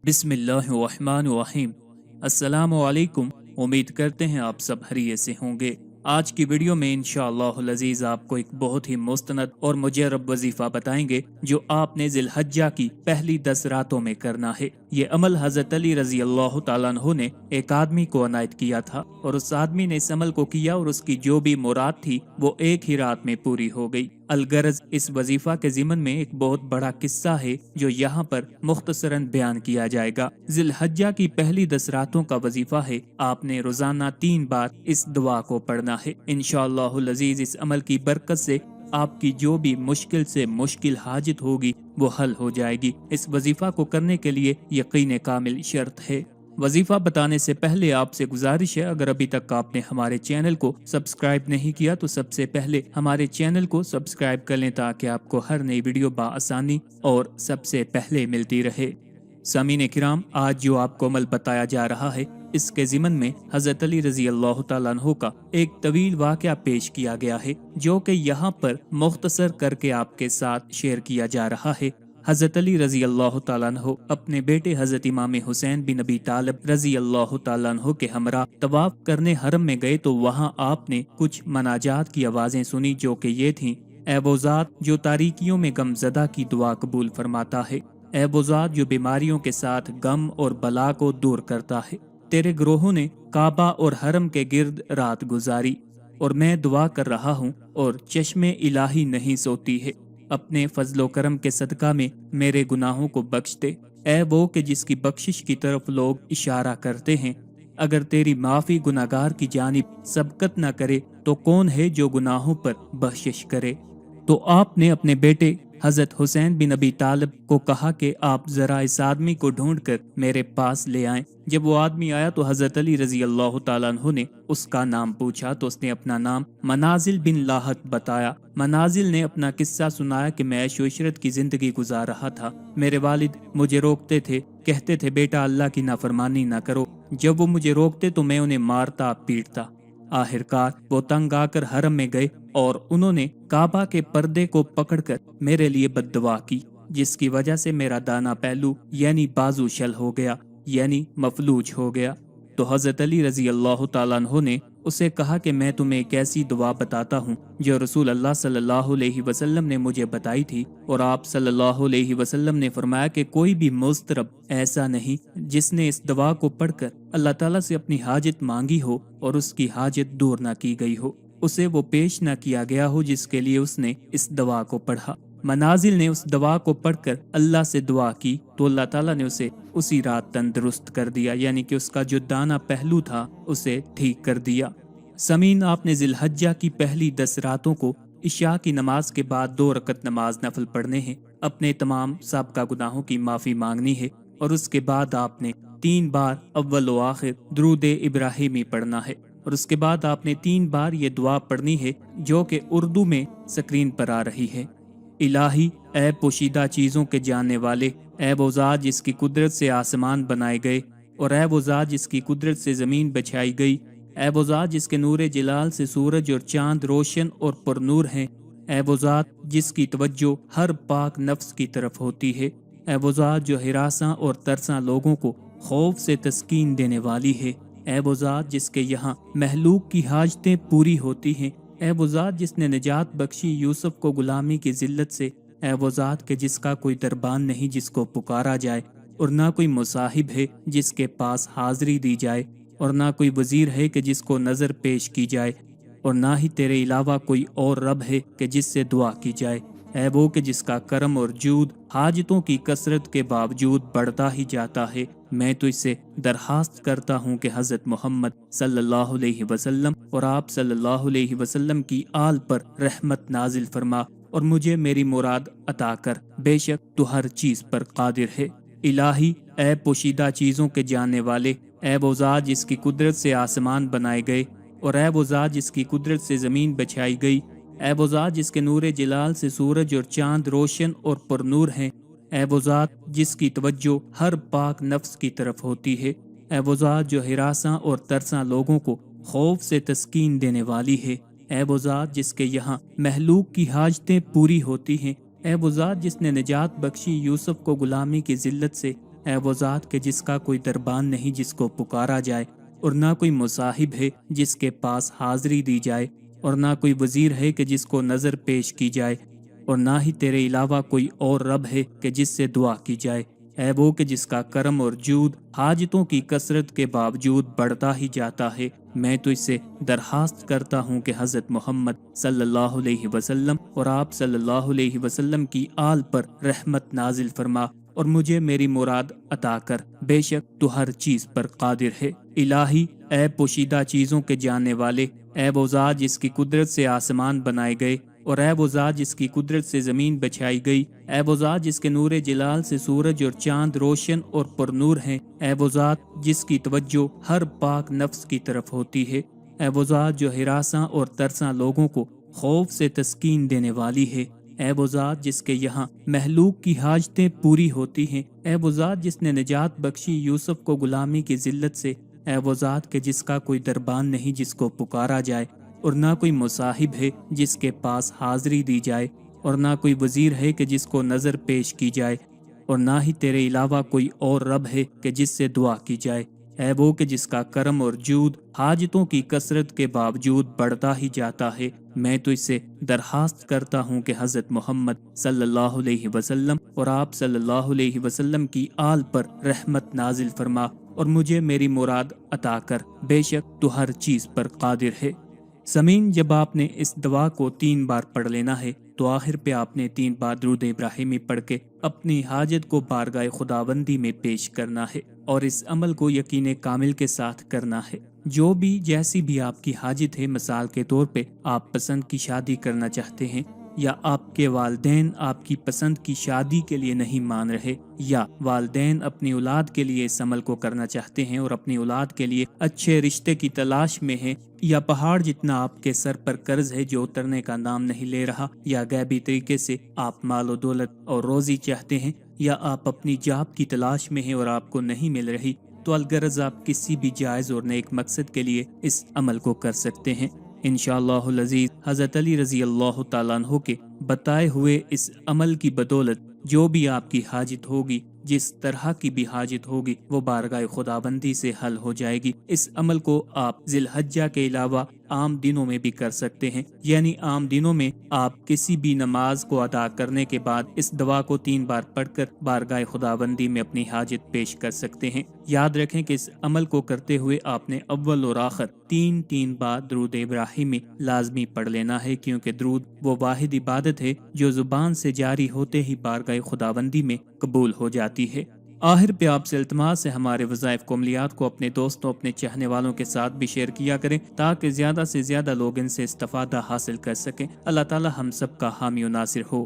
बिस्मिल्लाहिर्रहमानिर्रहीम। अस्सलामु अलैकुम। उम्मीद करते हैं आप सब खैरियत से होंगे। आज की वीडियो में इंशाअल्लाहुल अज़ीज़ आपको एक बहुत ही मुस्तनद और मुजर्रब वजीफ़ा बताएंगे जो आपने ज़िलहज्जा की पहली 10 रातों में करना है। ये अमल हज़रत अली रज़ी अल्लाह तआला अन्हु ने एक आदमी को अनायत किया था और उस आदमी ने इस अमल को किया और उसकी जो भी मुराद थी वो एक ही रात में पूरी हो गई। अलगरज इस वजीफा के ज़िमन में एक बहुत बड़ा किस्सा है जो यहाँ पर मुख्तसरन बयान किया जाएगा। ज़िलहज्जा की पहली 10 रातों का वजीफा है, आपने रोजाना 3 बार इस दुआ को पढ़ना है। इंशाअल्लाहुल अज़ीज़ इस अमल की बरकत से आपकी जो भी मुश्किल से मुश्किल हाजत होगी वो हल हो जाएगी। इस वजीफा को करने के लिए यकीन कामिल शर्त है। वजीफा बताने से पहले आपसे गुजारिश है, अगर अभी तक आपने हमारे चैनल को सब्सक्राइब नहीं किया तो सबसे पहले हमारे चैनल को सब्सक्राइब कर लें ताकि आपको हर नई वीडियो बाआसानी और सबसे पहले मिलती रहे। सामीन किराम, आज जो आपको अमल बताया जा रहा है इसके ज़िमन में हज़रत अली रज़ी अल्लाह तआला अन्हु का एक तवील वाक़या पेश किया गया है जो कि यहाँ पर मुख्तसर करके आपके साथ शेयर किया जा रहा है। हज़रत अली रज़ी अल्लाह तआला अन्हु अपने बेटे हज़रत इमाम हुसैन बिन अबी तालिब रज़ी अल्लाह तआला अन्हु के हमरा तवाफ करने हरम में गए तो वहाँ आपने कुछ मनाजात की आवाज़ें सुनी जो कि ये थीं, ऐ वो ज़ात जो तारीकियों में गमज़दा की दुआ कबूल फरमाता है, ऐ वो ज़ात जो बीमारियों के साथ गम और बला को दूर करता है। तेरे ग्रोहों ने काबा और हरम के गिर्द रात गुजारी और मैं दुआ कर रहा हूँ और चश्मे इलाही नहीं सोती है। अपने फजलो करम के सदका में मेरे गुनाहों को बख्श दे, ऐ वो कि जिसकी बख्शिश की तरफ लोग इशारा करते हैं। अगर तेरी माफ़ी गुनाहगार की जानिब सबकत न करे तो कौन है जो गुनाहों पर बख्शिश करे। तो आपने अपने बेटे हज़रत हुसैन बिन अबी तालिब को कहा कि आप जरा इस आदमी को ढूंढकर मेरे पास ले आएं। जब वो आदमी आया तो हज़रत अली रज़ी अल्लाह तआला अन्हु ने उसका नाम पूछा तो उसने अपना नाम मनाजिल बिन लाहक बताया। मनाजिल ने अपना किस्सा सुनाया कि मैं ऐशो इशरत की जिंदगी गुजार रहा था। मेरे वालिद मुझे रोकते थे, कहते थे बेटा अल्लाह की नाफरमानी ना करो। जब वो मुझे रोकते तो मैं उन्हें मारता पीटता। आखिरकार वो तंग आकर हरम में गए और उन्होंने काबा के पर्दे को पकड़कर मेरे लिए बद्दुआ की, जिसकी वजह से मेरा दाना पहलू यानी बाजू शल हो गया, यानी मफलूज हो गया। तो हज़रत अली रज़ी अल्लाह तआला अन्हु ने उसे कहा कि मैं तुम्हें एक ऐसी दुआ बताता हूँ जो रसूल अल्लाह सल्लल्लाहु अलैहि वसल्लम ने मुझे बताई थी और आप सल्लल्लाहु अलैहि वसल्लम ने फरमाया कि कोई भी मुस्तरब ऐसा नहीं जिसने इस दुआ को पढ़कर अल्लाह ताला से अपनी हाजत मांगी हो और उसकी हाजत दूर न की गई हो, उसे वो पेश न किया गया हो जिसके लिए उसने इस दुआ को पढ़ा। मनाजिल ने उस दुआ को पढ़कर अल्लाह से दुआ की तो अल्लाह ताला ने उसे उसी रात तंदुरुस्त कर दिया, यानी कि उसका जो दाना पहलू था उसे ठीक कर दिया। समीन, आपने ज़िलहज्जा की पहली 10 रातों को इशा की नमाज के बाद 2 रकत नमाज नफल पढ़ने हैं, अपने तमाम साबका गुनाहों की माफ़ी मांगनी है और उसके बाद आपने 3 बार अव्वल व आखिर दुरूद इब्राहिमी पढ़ना है और उसके बाद आपने 3 बार ये दुआ पढ़नी है जो कि उर्दू में स्क्रीन पर आ रही है। इलाही, ऐ पोशीदा चीज़ों के जानने वाले, ऐ वो ज़ात जिसकी कुदरत से आसमान बनाए गए और ऐ वो ज़ात जिसकी कुदरत से ज़मीन बिछाई गई, ऐ वो ज़ात जिसके नूर जलाल से सूरज और चांद रोशन और पुरनूर हैं, ऐ वो ज़ात जिसकी तवज्जो हर पाक नफ्स की तरफ होती है, ऐ वो ज़ात जो हिरासां और तरसां लोगों को खौफ से तस्कीन देने वाली है, ऐ वो ज़ात जिसके यहाँ महलूक की हाजतें पूरी होती हैं, ऐ वो ज़ात जिसने निजात बख्शी यूसुफ को गुलामी की जिल्लत से, ऐ वो ज़ात के जिसका कोई दरबान नहीं जिसको पुकारा जाए और ना कोई मुसाहिब है जिसके पास हाजिरी दी जाए और ना कोई वजीर है कि जिसको नज़र पेश की जाए और ना ही तेरे अलावा कोई और रब है कि जिससे दुआ की जाए, ऐ वो कि जिसका करम और जूद हाजतों की कसरत के बावजूद बढ़ता ही जाता है। मैं तो इससे दरखास्त करता हूँ कि हज़रत मोहम्मद सल्लल्लाहु अलैहि वसल्लम और आप सल्लल्लाहु अलैहि वसल्लम की आल पर रहमत नाजिल फरमा और मुझे मेरी मुराद अता कर, बेशक तू हर चीज़ पर कादिर है। इलाही, ऐ पोशीदा चीज़ों के जानने वाले, ऐ वो ज़ात जिसकी कुदरत से आसमान बनाए गए और ऐ वो ज़ात जिसकी कुदरत से ज़मीन बिछाई गई, ऐ वो ज़ात जिसके नूर जलाल से सूरज और चांद रोशन और पुरनूर हैं, ऐ वो ज़ात जिसकी तवज्जो हर पाक नफ्स की तरफ होती है, ऐ वो ज़ात जो हिरासां और तरसां लोगों को खौफ से तस्कीन देने वाली है, ऐ वो ज़ात जिसके यहाँ महलूक की हाजतें पूरी होती हैं, ऐ वो ज़ात जिसने निजात बख्शी यूसुफ को गुलामी की जिल्लत से, اے وہ ذات کہ جس کا کوئی دربان نہیں جس کو پکارا جائے، اور نہ کوئی مصاحب ہے جس کے پاس حاضری دی جائے، اور نہ کوئی وزیر ہے کہ جس کو نظر پیش کی جائے، اور نہ ہی تیرے علاوہ کوئی اور رب ہے کہ جس سے دعا کی جائے۔ اے وہ کہ جس کا کرم اور جود حاجتوں کی کثرت کے باوجود بڑھتا ہی جاتا ہے، میں تو اس سے درخواست کرتا ہوں کہ حضرت محمد صلی اللہ علیہ وسلم اور آپ صلی اللہ علیہ وسلم کی آل پر رحمت نازل فرما اور مجھے میری مراد عطا کر، بے شک تو ہر چیز پر قادر ہے۔ الہی، اے پوشیدہ چیزوں کے جاننے والے، اے وہ ذات جس کی قدرت سے آسمان بنائے گئے، اور اے وہ ذات جس کی قدرت سے زمین بچھائی گئی، اے وہ ذات جس کے نور جلال سے سورج اور چاند روشن اور پر نور ہیں، اے وہ ذات جس کی توجہ ہر پاک نفس کی طرف ہوتی ہے، اے وہ ذات جو ہراساں اور ترساں لوگوں کو خوف سے تسکین دینے والی ہے، اے وہ ذات جس کے یہاں محلوق کی حاجتیں پوری ہوتی ہیں، اے وہ ذات جس نے نجات بخشی یوسف کو غلامی کی ذلت سے، اے وہ ذات کہ جس کا کوئی دربان نہیں جس کو پکارا جائے، اور نہ کوئی مصاحب ہے جس کے پاس حاضری دی جائے، اور نہ کوئی وزیر ہے کہ جس کو نظر پیش کی جائے، اور نہ ہی تیرے علاوہ کوئی اور رب ہے کہ جس سے دعا کی جائے۔ اے وہ کہ جس کا کرم اور جود حاجتوں کی کثرت کے باوجود بڑھتا ہی جاتا ہے، میں تو اس سے درخواست کرتا ہوں کہ حضرت محمد صلی اللہ علیہ وسلم اور آپ صلی اللہ علیہ وسلم کی آل پر رحمت نازل فرما اور مجھے میری مراد عطا کر، بے شک تو ہر چیز پر قادر ہے۔ سامعین، جب آپ نے اس دعا کو 3 بار پڑھ لینا ہے تو آخر پہ آپ نے 3 بار درود ابراہیمی پڑھ کے اپنی حاجت کو بارگاہ خداوندی میں پیش کرنا ہے، اور اس عمل کو یقین کامل کے ساتھ کرنا ہے۔ جو بھی جیسی بھی آپ کی حاجت ہے، مثال کے طور پہ آپ پسند کی شادی کرنا چاہتے ہیں، یا آپ کے والدین آپ کی پسند کی شادی کے لیے نہیں مان رہے، یا والدین اپنی اولاد کے لیے اس عمل کو کرنا چاہتے ہیں اور اپنی اولاد کے لیے اچھے رشتے کی تلاش میں ہیں، یا پہاڑ جتنا آپ کے سر پر قرض ہے جو اترنے کا نام نہیں لے رہا، یا غیبی طریقے سے آپ مال و دولت اور روزی چاہتے ہیں، یا آپ اپنی جاب کی تلاش میں ہیں اور آپ کو نہیں مل رہی، تو الغرض آپ کسی بھی جائز اور نیک مقصد کے لیے اس عمل کو کر سکتے ہیں۔ انشاءاللہ العزیز حضرت علی رضی اللہ تعالیٰ عنہ کے بتائے ہوئے اس عمل کی بدولت جو بھی آپ کی حاجت ہوگی، جس طرح کی بھی حاجت ہوگی، وہ بارگاہ خداوندی سے حل ہو جائے گی۔ اس عمل کو آپ ذی الحجہ کے علاوہ عام دنوں میں بھی کر سکتے ہیں، یعنی عام دنوں میں آپ کسی بھی نماز کو ادا کرنے کے بعد اس دعا کو 3 بار پڑھ کر بارگاہ خداوندی میں اپنی حاجت پیش کر سکتے ہیں۔ یاد رکھیں کہ اس عمل کو کرتے ہوئے آپ نے اول اور آخر 3 بار درود ابراہیمی لازمی پڑھ لینا ہے، کیونکہ درود وہ واحد عبادت ہے جو زبان سے جاری ہوتے ہی بارگاہ خداوندی میں قبول ہو جاتی ہے۔ آخر پہ آپ سے التماس ہے ہمارے وظائف کو عملیات کو اپنے دوستوں، اپنے چاہنے والوں کے ساتھ بھی شیئر کیا کریں تاکہ زیادہ سے زیادہ لوگ ان سے استفادہ حاصل کر سکیں۔ اللہ تعالی ہم سب کا حامی و ناصر ہو۔